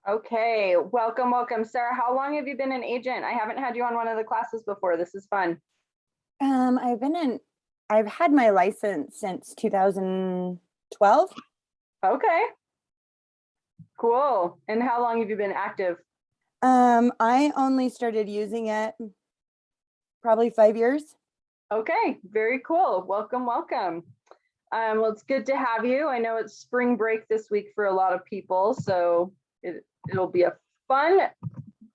Okay, welcome. Sarah, how long have you been an agent? I haven't had you on one of the classes before. This is fun. I've had my license since 2012. Okay, cool. And how long have you been active? I only started using it probably 5 years. Okay, very cool. Welcome. Well, it's good to have you. I know it's spring break this week for a lot of people, so it'll be a fun,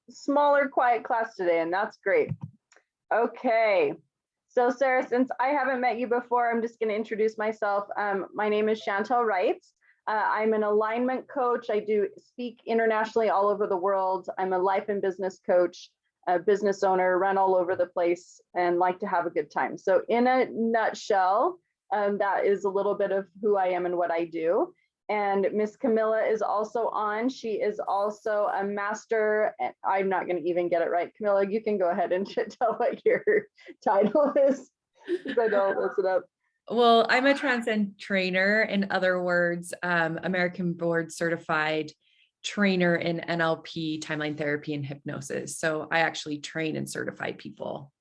smaller, quiet class today, and that's great. Okay, so Sarah, since I haven't met you before, I'm just going to introduce myself. My name is Shantel Reitz. I'm an alignment coach. I do speak internationally all over the world. I'm a life and business coach, a business owner, run all over the place, and like to have a good time. So in a nutshell, that is a little bit of who I am and what I do. And Miss Camilla is also on. She is also a master. I'm not going to even get it right. Camilla, you can go ahead and tell what your title is, because I don't mess it up. Well, I'm a Transcend trainer. In other words, American board certified trainer in NLP, timeline therapy, and hypnosis. So I actually train and certify people.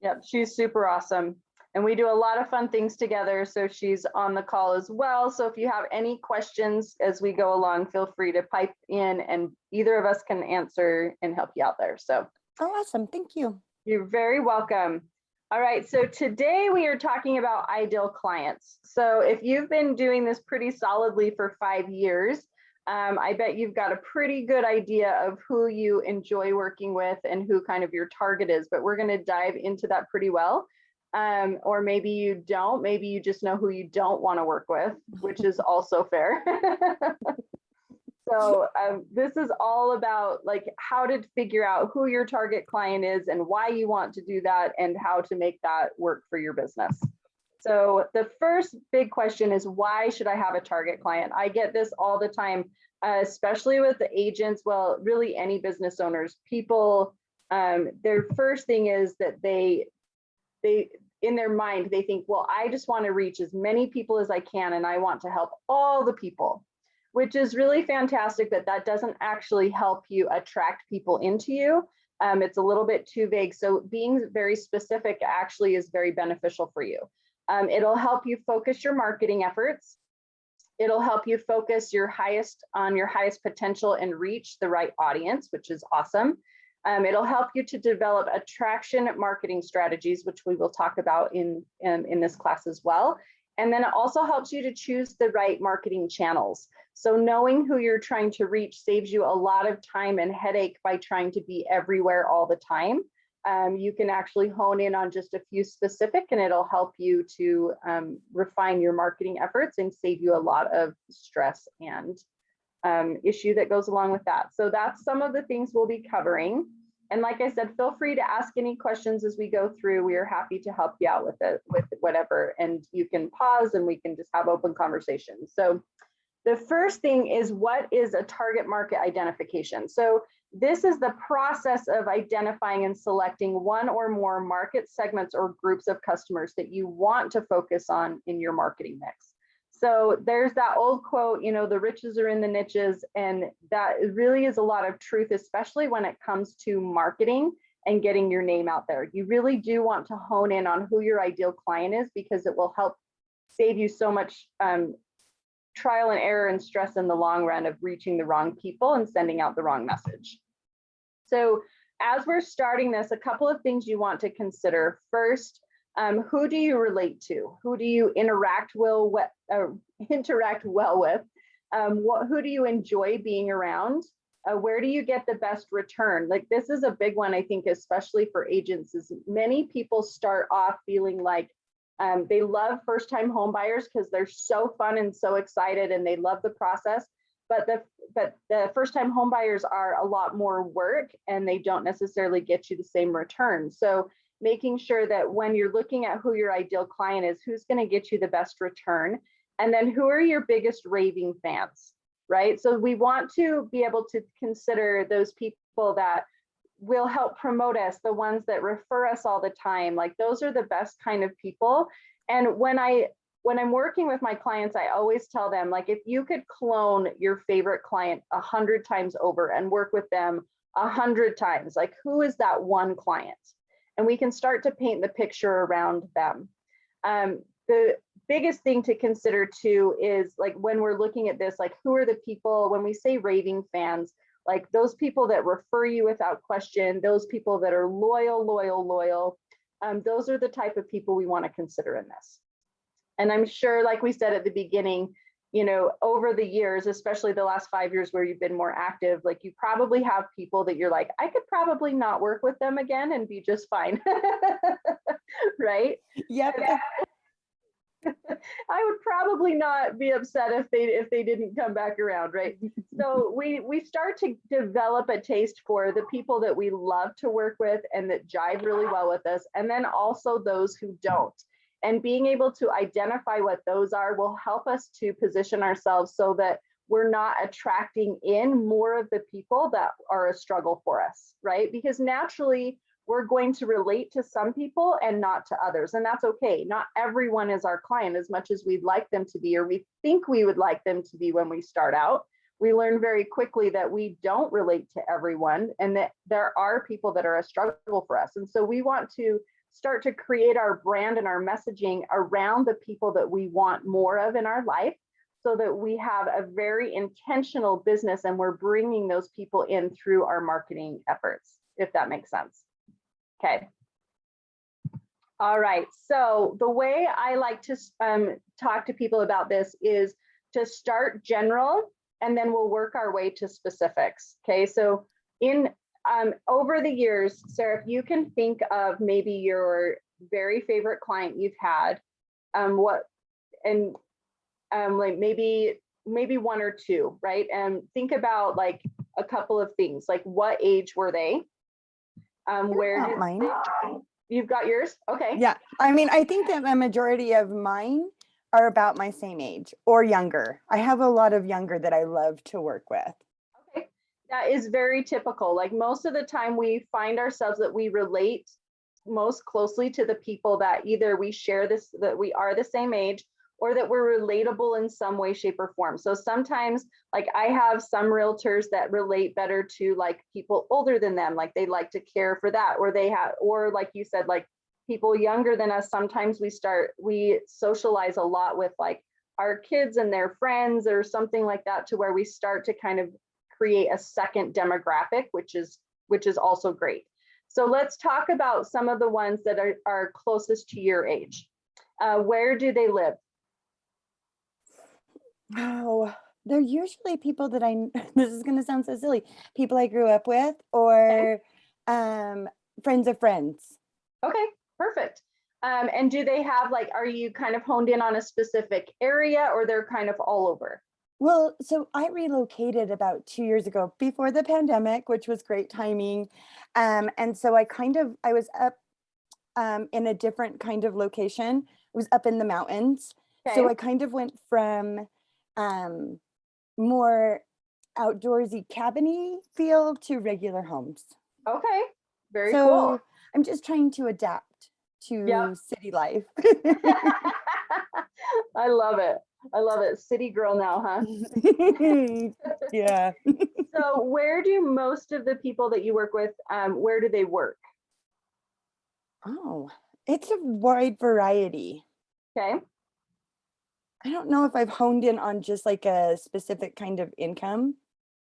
Yep, she's super awesome. And we do a lot of fun things together. So she's on the call as well. So if you have any questions as we go along, feel free to pipe in and either of us can answer and help you out there. So awesome. Thank you. You're very welcome. All right. So today we are talking about ideal clients. So if you've been doing this pretty solidly for 5 years, I bet you've got a pretty good idea of who you enjoy working with and who kind of your target is, but we're going to dive into that pretty well. Or maybe you don't, maybe you just know who you don't want to work with, which is also fair. So this is all about like how to figure out who your target client is and why you want to do that and how to make that work for your business. So the first big question is, why should I have a target client? I get this all the time, especially with the agents. Well, really any business owners, people, their first thing is that they in their mind, they think, well, I just want to reach as many people as I can, and I want to help all the people, which is really fantastic, but that doesn't actually help you attract people into you. It's a little bit too vague. So being very specific actually is very beneficial for you. It'll help you focus your marketing efforts. It'll help you focus on your highest potential and reach the right audience, which is awesome. It'll help you to develop attraction marketing strategies, which we will talk about in this class as well. And then it also helps you to choose the right marketing channels. So knowing who you're trying to reach saves you a lot of time and headache by trying to be everywhere all the time. You can actually hone in on just a few specific, and it'll help you to refine your marketing efforts and save you a lot of stress and issue that goes along with that. So that's some of the things we'll be covering. And like I said, feel free to ask any questions as we go through. We are happy to help you out with it, with whatever, and you can pause and we can just have open conversations. So the first thing is, what is a target market identification? So this is the process of identifying and selecting one or more market segments or groups of customers that you want to focus on in your marketing mix. So there's that old quote, you know, the riches are in the niches, and that really is a lot of truth, especially when it comes to marketing and getting your name out there. You really do want to hone in on who your ideal client is, because it will help save you so much trial and error and stress in the long run of reaching the wrong people and sending out the wrong message. So as we're starting this, a couple of things you want to consider. First, who do you relate to? Who do you interact well with? Who do you enjoy being around? Where do you get the best return? Like, this is a big one, I think, especially for agents, is many people start off feeling like they love first-time home buyers because they're so fun and so excited and they love the process. But the first-time home buyers are a lot more work and they don't necessarily get you the same return. So making sure that when you're looking at who your ideal client is, who's going to get you the best return, and then who are your biggest raving fans, right? So we want to be able to consider those people that will help promote us, the ones that refer us all the time. Like, those are the best kind of people. And when I when I'm working with my clients, I always tell them, like, if you could clone your favorite client 100 times over and work with them 100 times, like, who is that one client? And we can start to paint the picture around them. The biggest thing to consider too is, like, when we're looking at this, like, who are the people, when we say raving fans, like those people that refer you without question, those people that are loyal, those are the type of people we want to consider in this. And I'm sure, like we said at the beginning, you know, over the years, especially the last 5 years where you've been more active, like, you probably have people that you're like, I could probably not work with them again and be just fine. Right? Yep. I would probably not be upset if they didn't come back around, right? So we start to develop a taste for the people that we love to work with and that jive really well with us, and then also those who don't. And being able to identify what those are will help us to position ourselves so that we're not attracting in more of the people that are a struggle for us, right? Because naturally, we're going to relate to some people and not to others, and that's okay. Not everyone is our client as much as we'd like them to be, or we think we would like them to be when we start out. We learn very quickly that we don't relate to everyone and that there are people that are a struggle for us. And so we want to start to create our brand and our messaging around the people that we want more of in our life, so that we have a very intentional business and we're bringing those people in through our marketing efforts, if that makes sense. Okay. All right. So the way I like to talk to people about this is to start general, and then we'll work our way to specifics. Okay. So in over the years, Sarah, if you can think of maybe your very favorite client you've had, like maybe one or two, right? And think about like a couple of things, like what age were they? Where did mine. You've got yours? Okay. Yeah. I mean, I think that the majority of mine are about my same age or younger. I have a lot of younger that I love to work with. Okay. That is very typical. Like, most of the time we find ourselves that we relate most closely to the people that either we share this, that we are the same age, or that we're relatable in some way, shape, or form. So sometimes, like, I have some realtors that relate better to like people older than them, like they like to care for that, or they have, or like you said, like people younger than us, sometimes we socialize a lot with like our kids and their friends or something like that, to where we start to kind of create a second demographic, which is also great. So let's talk about some of the ones that are closest to your age. Where do they live? Oh, they're usually people that this is going to sound so silly, people I grew up with, or friends of friends. Okay, perfect. And do they have, like, are you kind of honed in on a specific area, or they're kind of all over? Well, so I relocated about 2 years ago before the pandemic, which was great timing. And so I was up in a different kind of location. It was up in the mountains. Okay. So I kind of went from more outdoorsy cabiny feel to regular homes. Okay, very So cool. I'm just trying to adapt to city life. I love it. I love it. City girl now, huh? Yeah. So where do most of the people that you work with, where do they work? Oh, it's a wide variety. Okay. I don't know if I've honed in on just like a specific kind of income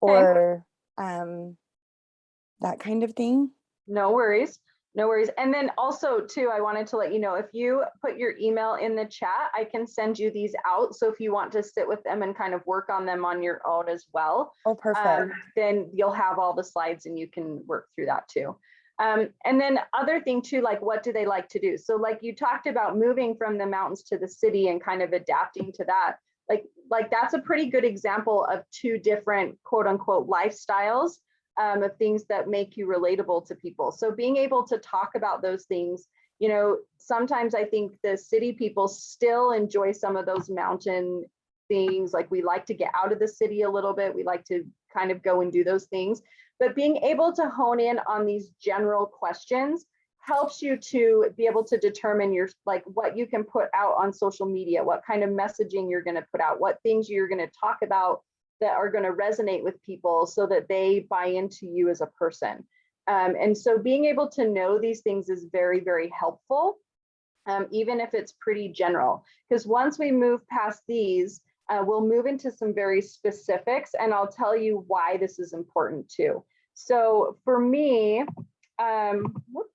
or that kind of thing. No worries. No worries. And then also too, I wanted to let you know, if you put your email in the chat, I can send you these out. So if you want to sit with them and kind of work on them on your own as well, Oh, perfect. then you'll have all the slides and you can work through that too. And then other thing too, like, what do they like to do? So like you talked about moving from the mountains to the city and kind of adapting to that. Like that's a pretty good example of two different quote unquote lifestyles of things that make you relatable to people. So being able to talk about those things, you know, sometimes I think the city people still enjoy some of those mountain things. Like, we like to get out of the city a little bit. We like to kind of go and do those things. But being able to hone in on these general questions helps you to be able to determine your, like, what you can put out on social media, what kind of messaging you're going to put out, what things you're going to talk about that are going to resonate with people so that they buy into you as a person. And so being able to know these things is very, very helpful, even if it's pretty general, because once we move past these, we'll move into some very specifics, and I'll tell you why this is important too. So for me,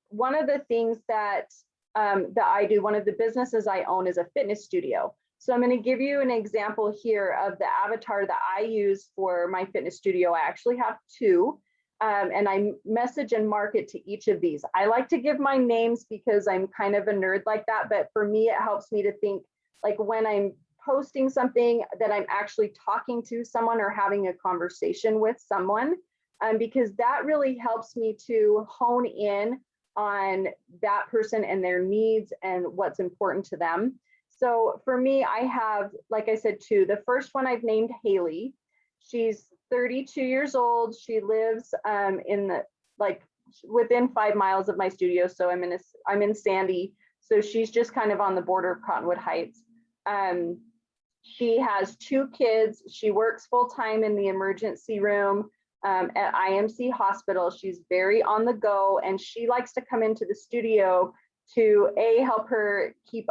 one of the things that I do, one of the businesses I own is a fitness studio. So I'm going to give you an example here of the avatar that I use for my fitness studio. I actually have two, and I message and market to each of these. I like to give my names because I'm kind of a nerd like that, but for me, it helps me to think, like, when I'm posting something, that I'm actually talking to someone or having a conversation with someone, because that really helps me to hone in on that person and their needs and what's important to them. So for me, I have, like I said, two. The first one I've named Haley. She's 32 years old. She lives in the, like, within 5 miles of my studio. So I'm in Sandy. So she's just kind of on the border of Cottonwood Heights. She has 2 kids. She works full time in the emergency room at IMC Hospital. She's very on the go, and she likes to come into the studio to help her keep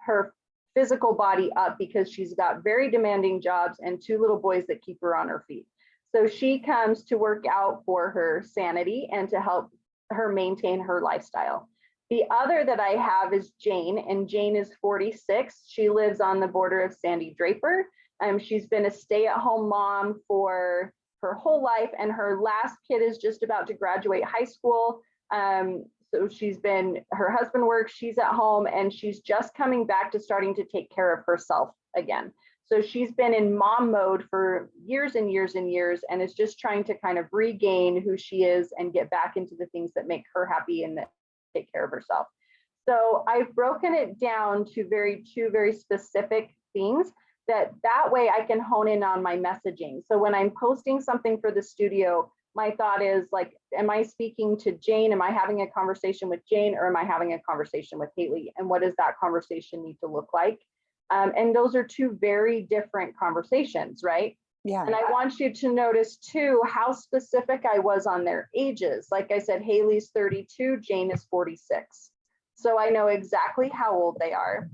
her physical body up, because she's got very demanding jobs and 2 little boys that keep her on her feet. So she comes to work out for her sanity and to help her maintain her lifestyle. The other that I have is Jane, and Jane is 46. She lives on the border of Sandy Draper. She's been a stay-at-home mom for her whole life, and her last kid is just about to graduate high school. So her husband works, she's at home, and she's just coming back to starting to take care of herself again. So she's been in mom mode for years and years and years, and is just trying to kind of regain who she is and get back into the things that make her happy and that take care of herself. So I've broken it down to two very specific things that way I can hone in on my messaging. So when I'm posting something for the studio, my thought is, like, am I speaking to Jane? Am I having a conversation with Jane, or am I having a conversation with Haley? And what does that conversation need to look like? And those are 2 very different conversations, right? Yeah. And I want you to notice too how specific I was on their ages. Like I said, Haley's 32, Jane is 46. So I know exactly how old they are.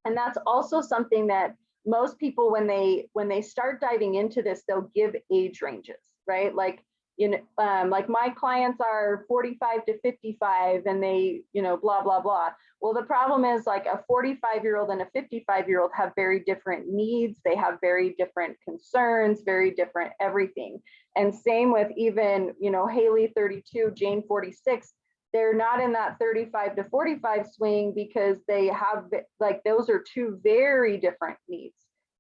And that's also something that most people, when they start diving into this, they'll give age ranges, right? Like, like my clients are 45 to 55, and they, blah, blah, blah. Well, the problem is, like, a 45-year-old and a 55-year-old have very different needs. They have very different concerns, very different everything. And same with even, Haley 32, Jane 46. They're not in that 35 to 45 swing, because they have, like, those are 2 very different needs.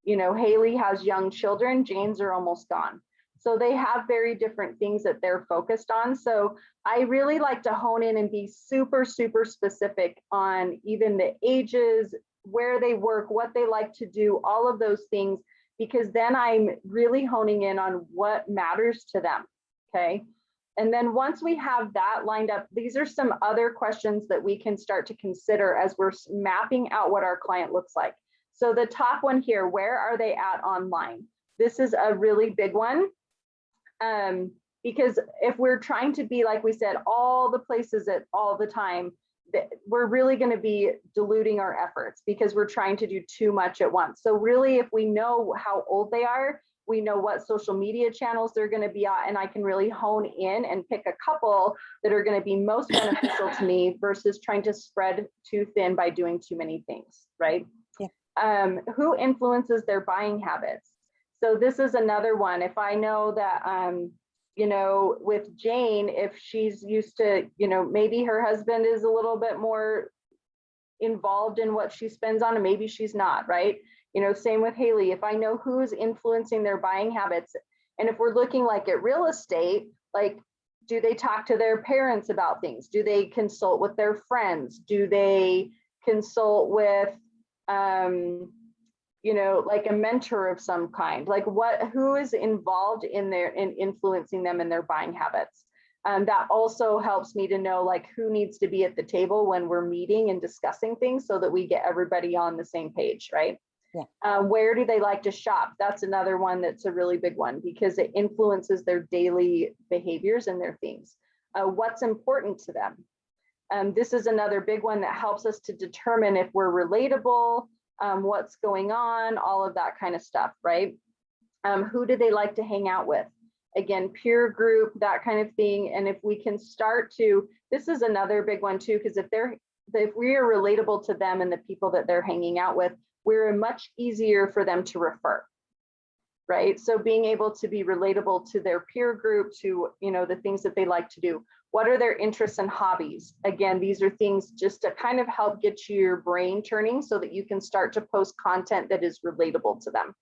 Haley has young children, Jane's are almost gone. So they have very different things that they're focused on. So I really like to hone in and be super, super specific on even the ages, where they work, what they like to do, all of those things, because then I'm really honing in on what matters to them. Okay. And then once we have that lined up, these are some other questions that we can start to consider as we're mapping out what our client looks like. So the top one here, where are they at online? This is a really big one. Because if we're trying to be, like we said, all the places at all the time, we're really going to be diluting our efforts, because we're trying to do too much at once. So really, if we know how old they are, we know what social media channels they're going to be on, and I can really hone in and pick a couple that are going to be most beneficial to me, versus trying to spread too thin by doing too many things, right? Yeah. Who influences their buying habits? So this is another one. If I know that, with Jane, if she's used to, maybe her husband is a little bit more involved in what she spends on, and maybe she's not, right? Same with Haley. If I know who's influencing their buying habits, and if we're looking like at real estate, like, do they talk to their parents about things? Do they consult with their friends? Do they consult with, like a mentor of some kind? Like, who is involved in influencing them in their buying habits? That also helps me to know like who needs to be at the table when we're meeting and discussing things so that we get everybody on the same page, right? Yeah. Where do they like to shop? That's another one that's a really big one because it influences their daily behaviors and their themes. What's important to them? This is another big one that helps us to determine if we're relatable, what's going on, all of that kind of stuff, right? Who do they like to hang out with? Again, peer group, that kind of thing. And if we can start to, this is another big one too, because if we are relatable to them and the people that they're hanging out with, we're much easier for them to refer, right? So being able to be relatable to their peer group, to, the things that they like to do. What are their interests and hobbies? Again, these are things just to kind of help get your brain turning so that you can start to post content that is relatable to them.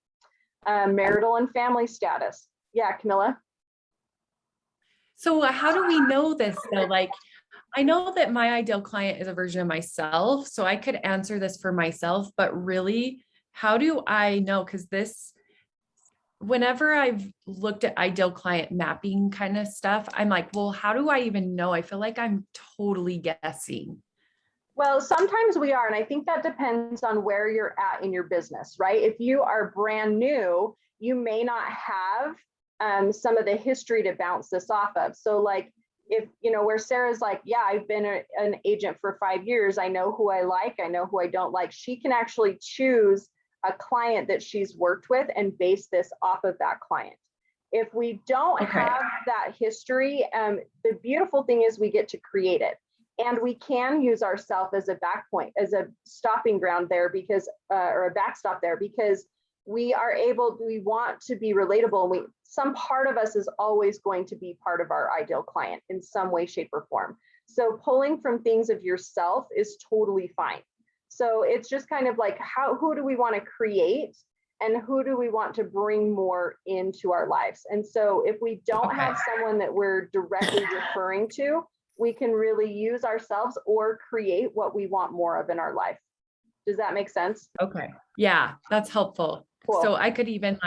Marital and family status. Yeah, Camilla. So how do we know this though? Like, I know that my ideal client is a version of myself, so I could answer this for myself, but really, how do I know? Because whenever I've looked at ideal client mapping kind of stuff, I'm like, well, how do I even know? I feel like I'm totally guessing. Well, sometimes we are, and I think that depends on where you're at in your business, right? If you are brand new, you may not have some of the history to bounce this off of. So like, if, where Sarah's like, yeah, I've been an agent for 5 years. I know who I like. I know who I don't like. She can actually choose a client that she's worked with and base this off of that client. If we don't have that history, the beautiful thing is we get to create it. And we can use ourselves as a back point, as a stopping ground there because, or a backstop there, because we want to be relatable. And some part of us is always going to be part of our ideal client in some way, shape, or form. So pulling from things of yourself is totally fine. So it's just kind of like, who do we want to create and who do we want to bring more into our lives? And so if we don't have someone that we're directly referring to, we can really use ourselves or create what we want more of in our life. Does that make sense? Okay. Yeah, that's helpful. Cool. So I could even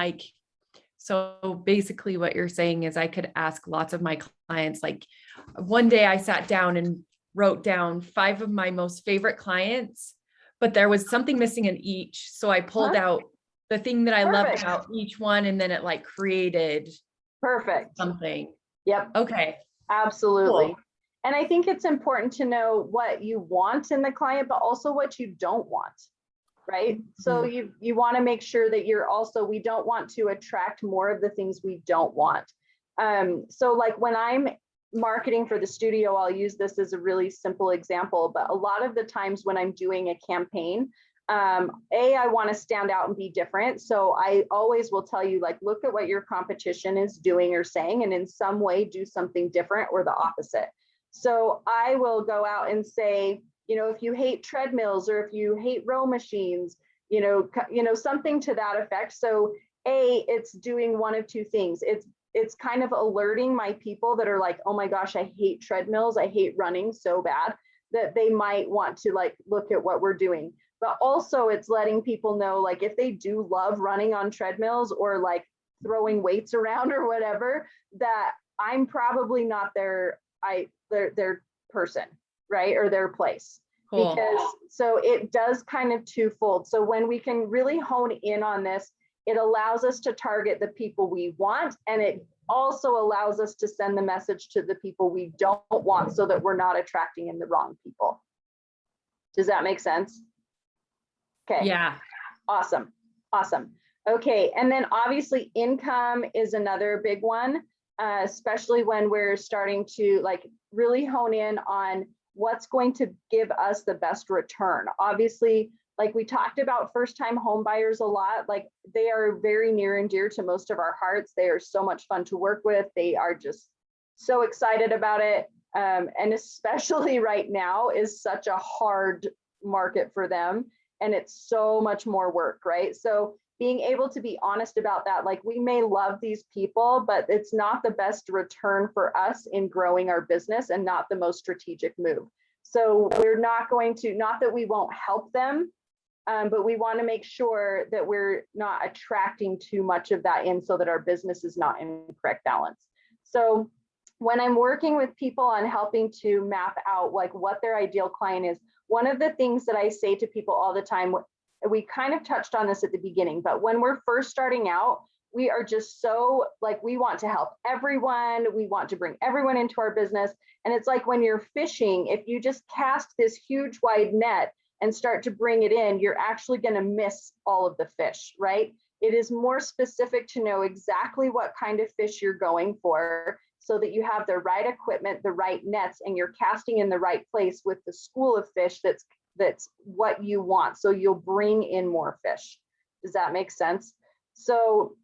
so basically what you're saying is I could ask lots of my clients, like one day I sat down and wrote down 5 of my most favorite clients, but there was something missing in each. So I pulled out the thing that I loved about each one, and then it like created something. Yep. Okay. Absolutely. Cool. And I think it's important to know what you want in the client, but also what you don't want, right? So you want to make sure that we don't want to attract more of the things we don't want. So like when I'm marketing for the studio, I'll use this as a really simple example, but a lot of the times when I'm doing a campaign, I want to stand out and be different. So I always will tell you, like, look at what your competition is doing or saying, and in some way do something different or the opposite. So I will go out and say, if you hate treadmills or if you hate row machines, something to that effect. So it's doing one of two things. It's kind of alerting my people that are like, oh my gosh, I hate treadmills. I hate running so bad that they might want to like look at what we're doing. But also it's letting people know, like, if they do love running on treadmills or like throwing weights around or whatever, that I'm probably not their person, right? Or their place. Cool. Because so it does kind of twofold. So when we can really hone in on this, it allows us to target the people we want, and it also allows us to send the message to the people we don't want so that we're not attracting in the wrong people. Does that make sense? Okay. Yeah. Awesome. Okay. And then obviously income is another big one, especially when we're starting to like really hone in on what's going to give us the best return. Obviously, like we talked about first-time home buyers a lot, like they are very near and dear to most of our hearts. They are so much fun to work with. They are just so excited about it. And especially right now is such a hard market for them. And it's so much more work, right? So being able to be honest about that, like we may love these people, but it's not the best return for us in growing our business and not the most strategic move. So we're not going to, not that we won't help them, but we want to make sure that we're not attracting too much of that in so that our business is not in correct balance. So when I'm working with people on helping to map out like what their ideal client is, one of the things that I say to people all the time, we kind of touched on this at the beginning, but when we're first starting out, we are just so like, we want to help everyone. We want to bring everyone into our business. And it's like when you're fishing, if you just cast this huge wide net and start to bring it in, you're actually going to miss all of the fish, right? It is more specific to know exactly what kind of fish you're going for, so that you have the right equipment, the right nets, and you're casting in the right place with the school of fish that's what you want. So you'll bring in more fish. Does that make sense? So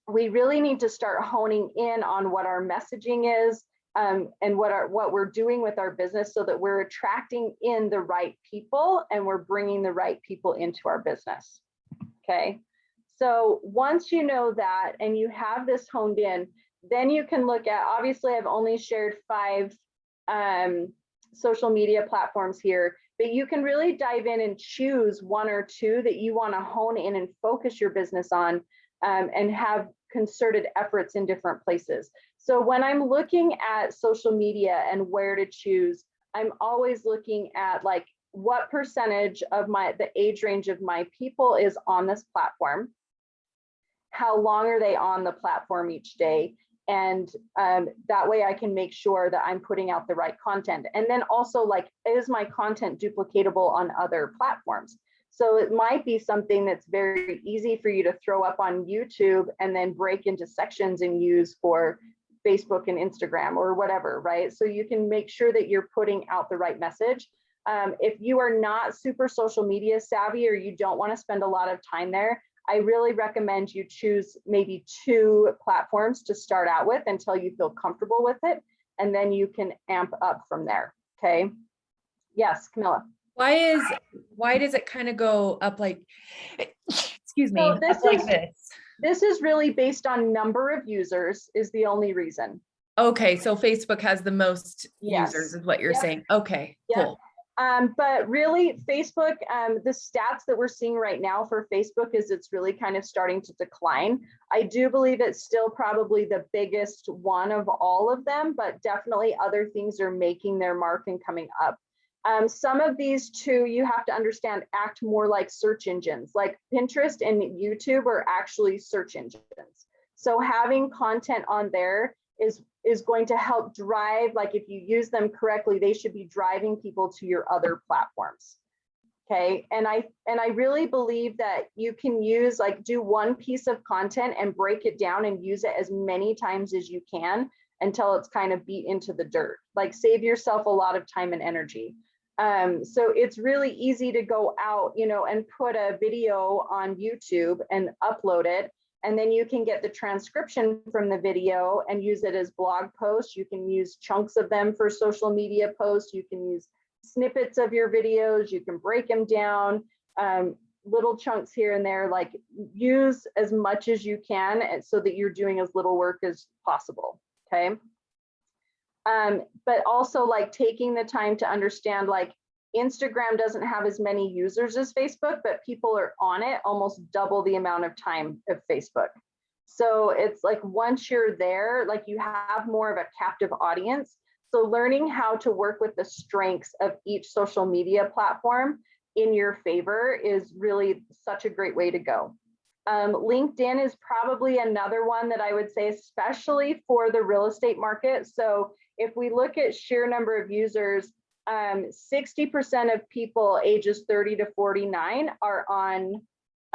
we really need to start honing in on what our messaging is, and what we're doing with our business, so that we're attracting in the right people and we're bringing the right people into our business. Okay. So once you know that and you have this honed in, then you can look at, obviously I've only shared 5 social media platforms here, but you can really dive in and choose 1 or 2 that you want to hone in and focus your business on, and have concerted efforts in different places. So when I'm looking at social media and where to choose, I'm always looking at like what percentage of the age range of my people is on this platform, how long are they on the platform each day, and that way I can make sure that I'm putting out the right content. And then also, like, is my content duplicatable on other platforms? So it might be something that's very easy for you to throw up on YouTube and then break into sections and use for Facebook and Instagram or whatever, right? So you can make sure that you're putting out the right message. If you are not super social media savvy, or you don't want to spend a lot of time there, I really recommend you choose maybe 2 platforms to start out with until you feel comfortable with it, and then you can amp up from there. Okay. Yes, Camilla. Why does it kind of go up like, excuse me, So up like this? This is really based on number of users is the only reason. Okay, so Facebook has the most Yes. users is what you're saying. Okay, Yep. cool. But really Facebook, the stats that we're seeing right now for Facebook is it's really kind of starting to decline. I do believe it's still probably the biggest one of all of them, but definitely other things are making their mark and coming up. Some of these 2, you have to understand, act more like search engines. Like Pinterest and YouTube are actually search engines. So having content on there is going to help drive, like if you use them correctly, they should be driving people to your other platforms. Okay. And I really believe that you can use, like, do one piece of content and break it down and use it as many times as you can until it's kind of beat into the dirt. Like, save yourself a lot of time and energy. So it's really easy to go out, and put a video on YouTube and upload it. And then you can get the transcription from the video and use it as blog posts. You can use chunks of them for social media posts. You can use snippets of your videos. You can break them down, little chunks here and there. Like, use as much as you can so that you're doing as little work as possible. Okay. But also, like, taking the time to understand, like, Instagram doesn't have as many users as Facebook, but people are on it almost double the amount of time of Facebook. So it's like, once you're there, like, you have more of a captive audience. So learning how to work with the strengths of each social media platform in your favor is really such a great way to go. LinkedIn is probably another one that I would say, especially for the real estate market. So if we look at sheer number of users, 60% of people ages 30 to 49 are on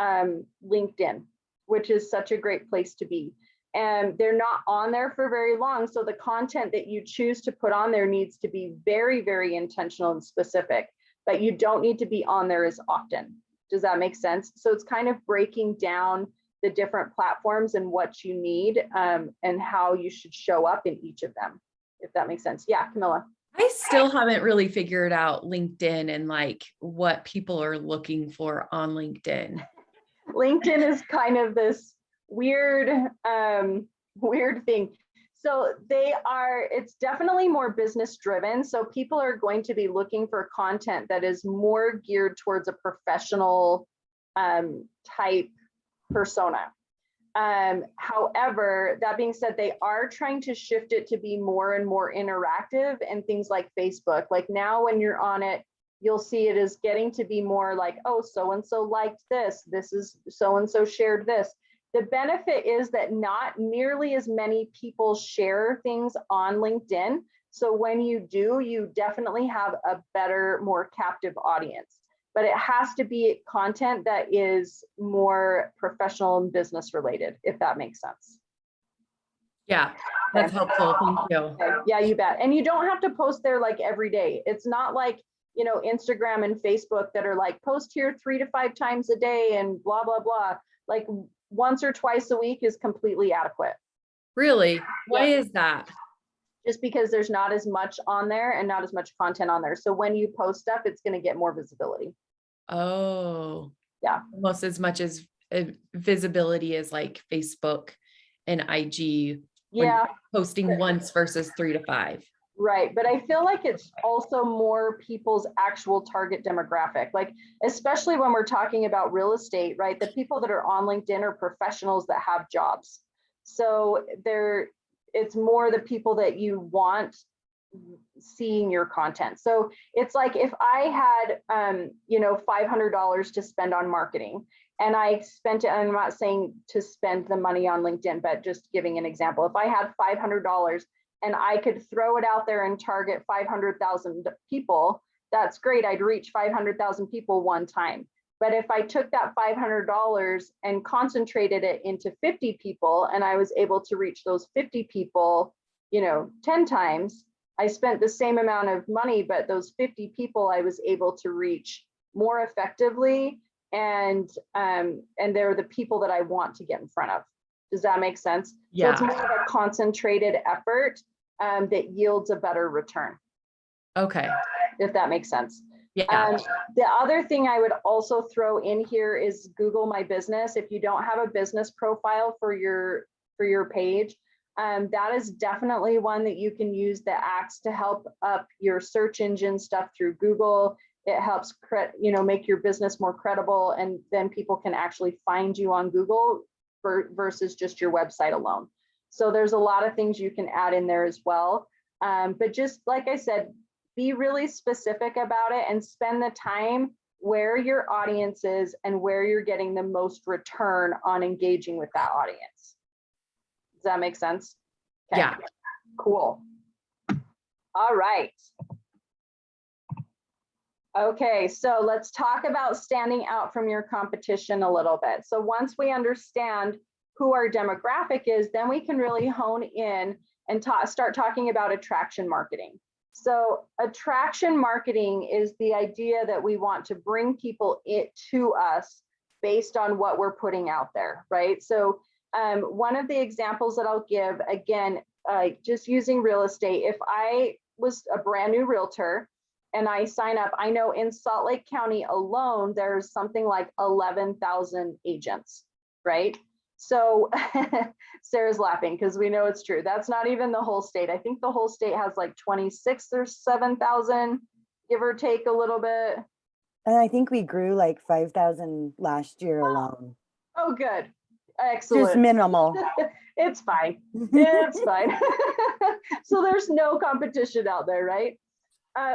LinkedIn, which is such a great place to be. And they're not on there for very long. So the content that you choose to put on there needs to be very, very intentional and specific, but you don't need to be on there as often. Does that make sense? So it's kind of breaking down the different platforms and what you need, and how you should show up in each of them, if that makes sense. Yeah, Camilla. I still haven't really figured out LinkedIn and like what people are looking for on LinkedIn. LinkedIn is kind of this weird thing. So it's definitely more business driven. So people are going to be looking for content that is more geared towards a professional type persona. However, that being said, they are trying to shift it to be more and more interactive, and things like Facebook. Like now when you're on it, you'll see it is getting to be more like, oh, so-and-so liked this. This is so-and-so shared this. The benefit is that not nearly as many people share things on LinkedIn. So when you do, you definitely have a better, more captive audience. But it has to be content that is more professional and business related, if that makes sense. Yeah, that's helpful. Thank you. Okay. Yeah, you bet. And you don't have to post there like every day. It's not like, you know, Instagram and Facebook that are like post here 3 to 5 times a day and blah, blah, blah. Like once or twice a week is completely adequate. Really? Why is that? Just because there's not as much on there and not as much content on there. So when you post stuff, it's going to get more visibility. Oh, yeah. Almost as much as visibility as like Facebook and IG. Yeah. Posting once versus 3 to 5. Right. But I feel like it's also more people's actual target demographic, like, especially when we're talking about real estate, right? The people that are on LinkedIn are professionals that have jobs. So it's more the people that you want seeing your content. So it's like if I had, you know, $500 to spend on marketing, and I spent it, and I'm not saying to spend the money on LinkedIn, but just giving an example. If I had $500 and I could throw it out there and target 500,000 people, that's great. I'd reach 500,000 people one time. But if I took that $500 and concentrated it into 50 people, and I was able to reach those 50 people, you know, 10 times, I spent the same amount of money, but those 50 people I was able to reach more effectively, and they're the people that I want to get in front of. Does that make sense? Yeah. So it's more of a concentrated effort that yields a better return. Okay. If that makes sense. Yeah. The other thing I would also throw in here is Google My Business. If you don't have a business profile for your page, that is definitely one that you can use that acts to help up your search engine stuff through Google. It helps make your business more credible, and then people can actually find you on Google versus just your website alone. So there's a lot of things you can add in there as well. But just like I said, be really specific about it and spend the time where your audience is and where you're getting the most return on engaging with that audience. Does that make sense? Okay. Yeah. Cool. All right. Okay, so let's talk about standing out from your competition a little bit. So once we understand who our demographic is, then we can really hone in and start talking about attraction marketing. So attraction marketing is the idea that we want to bring people to us based on what we're putting out there, right? So one of the examples that I'll give, again, just using real estate, if I was a brand new realtor and I sign up, I know in Salt Lake County alone, there's something like 11,000 agents, right? So Sarah's laughing because we know it's true. That's not even the whole state. I think the whole state has like 26 or 7,000, give or take a little bit. And I think we grew like 5,000 last year alone. Oh, good. Excellent. Just minimal. It's fine. It's fine. So there's no competition out there, right?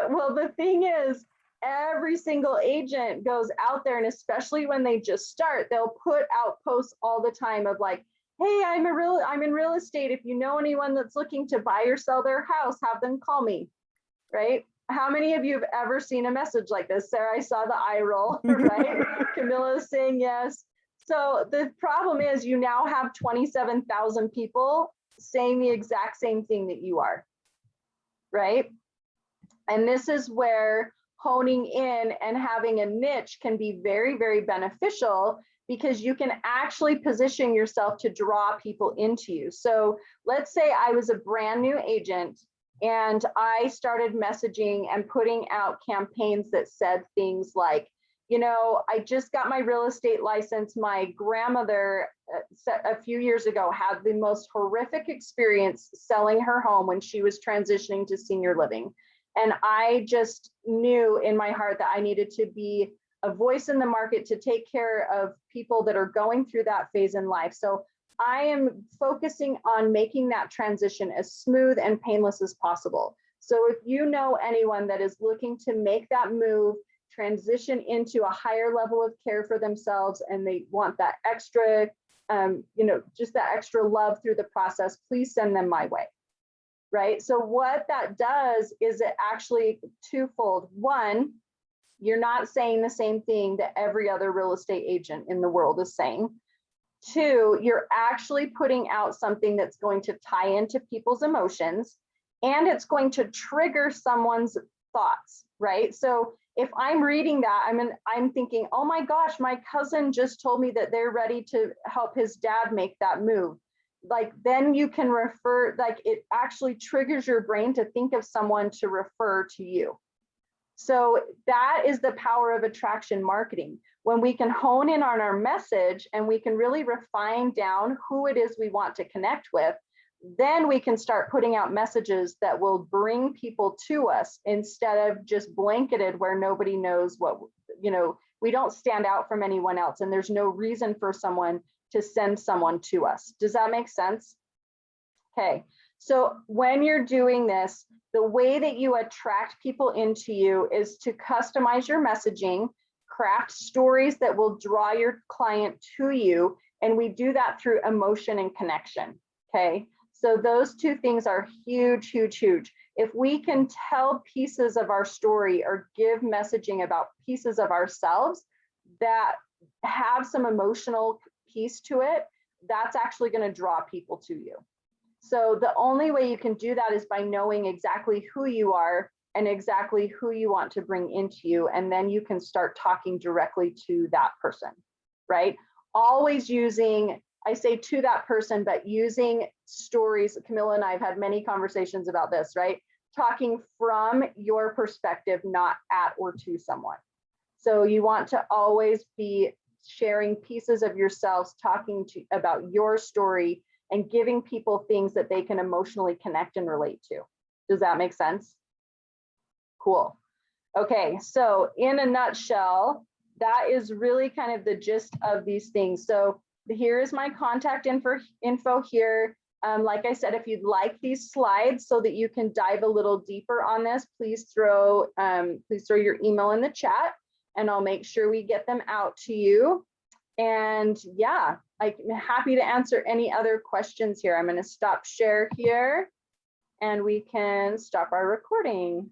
Well, the thing is, every single agent goes out there, and especially when they just start, they'll put out posts all the time of like, hey, I'm in real estate. If you know anyone that's looking to buy or sell their house, have them call me, right? How many of you have ever seen a message like this? Sarah, I saw the eye roll, right? Camilla's saying yes. So the problem is you now have 27,000 people saying the exact same thing that you are, right? And this is where honing in and having a niche can be very, very beneficial, because you can actually position yourself to draw people into you. So let's say I was a brand new agent and I started messaging and putting out campaigns that said things like, you know, I just got my real estate license. My grandmother a few years ago had the most horrific experience selling her home when she was transitioning to senior living. And I just knew in my heart that I needed to be a voice in the market to take care of people that are going through that phase in life. So I am focusing on making that transition as smooth and painless as possible. So if you know anyone that is looking to make that move, transition into a higher level of care for themselves, and they want that extra, just that extra love through the process, please send them my way. Right? So what that does is it actually twofold. One, you're not saying the same thing that every other real estate agent in the world is saying. Two, you're actually putting out something that's going to tie into people's emotions, and it's going to trigger someone's thoughts, right? So if I'm reading that, I'm thinking, oh my gosh, my cousin just told me that they're ready to help his dad make that move. Like, then you can refer, like, it actually triggers your brain to think of someone to refer to you. So that is the power of attraction marketing. When we can hone in on our message and we can really refine down who it is we want to connect with, then we can start putting out messages that will bring people to us instead of just blanketed where nobody knows what, we don't stand out from anyone else, and there's no reason for someone to send someone to us. Does that make sense? Okay, so when you're doing this, the way that you attract people into you is to customize your messaging, craft stories that will draw your client to you, and we do that through emotion and connection, okay? So those two things are huge, huge, huge. If we can tell pieces of our story or give messaging about pieces of ourselves that have some emotional piece to it, that's actually going to draw people to you. So the only way you can do that is by knowing exactly who you are and exactly who you want to bring into you. And then you can start talking directly to that person, right? Always using, I say to that person, but using stories. Camilla and I have had many conversations about this, right? Talking from your perspective, not at or to someone. So you want to always be sharing pieces of yourselves, talking about your story, and giving people things that they can emotionally connect and relate to. Does that make sense? Cool. Okay, so in a nutshell, that is really kind of the gist of these things. So here is my contact info here. Like I said, if you'd like these slides so that you can dive a little deeper on this, please throw your email in the chat, and I'll make sure we get them out to you. And yeah, I'm happy to answer any other questions here. I'm going to stop share here, and we can stop our recording.